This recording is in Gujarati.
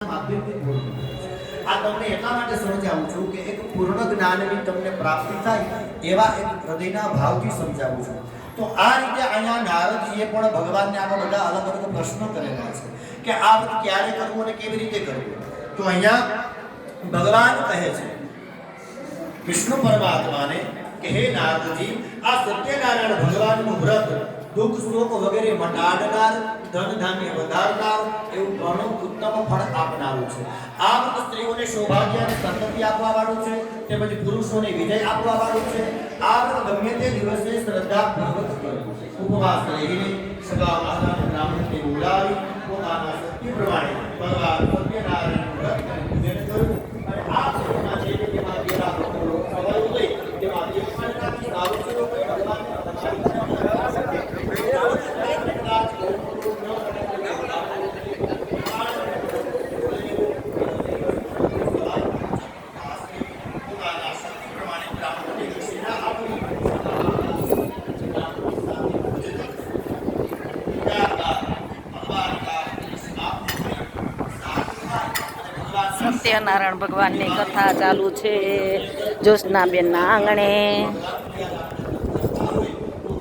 આ તમને એટલા માટે સમજાવું છું કે એક પૂર્ણ જ્ઞાનની તમને પ્રાપ્તિ થાય એવા એક હૃદયના ભાવથી સમજાવું છું। તો આ રીતે અહીંયા નારદજીએ પણ ભગવાનને આવા બધા અલગ અલગ પ્રશ્નો કરેલા છે કે આ વ્રત ક્યારે કરવું અને કેવી રીતે કરવું। તો અહીંયા ભગવાન કહે છે વિષ્ણુ પરમાત્માને કે હે નારદજી, આ સત્યનારાયણ ભગવાનનું વ્રત दुख शोक वगैरह मटाडनार धन धान्य વધારનાર એવું ઘણું ઉત્તમ ફળ આપનારું છે। આ વ્રત સ્ત્રીઓને સૌભાગ્ય અને સંતતિ આપવા વાળું છે, તેમજ પુરુષોને વિજય આપવા વાળું છે। આ વ્રત ગમે તે દિવસે શ્રદ્ધાપૂર્વક કરવું, ઉપવાસ રહીને સગા માતાને બ્રાહ્મણને બોલાવી પોતાના શક્તિ પ્રમાણે ભગવાન સત્યનારાયણનું વ્રત પૂજન કરવું અને આ વ્રતમાં જે તેમાં જેલા ભક્તો સવાયું હોય તેમાં દેવમાનતાથી સાવચેતો ભગવાનને સત્યનારાયણ ભગવાનની કથા ચાલુ છે જ્યોત્સનાબેનના આંગણે।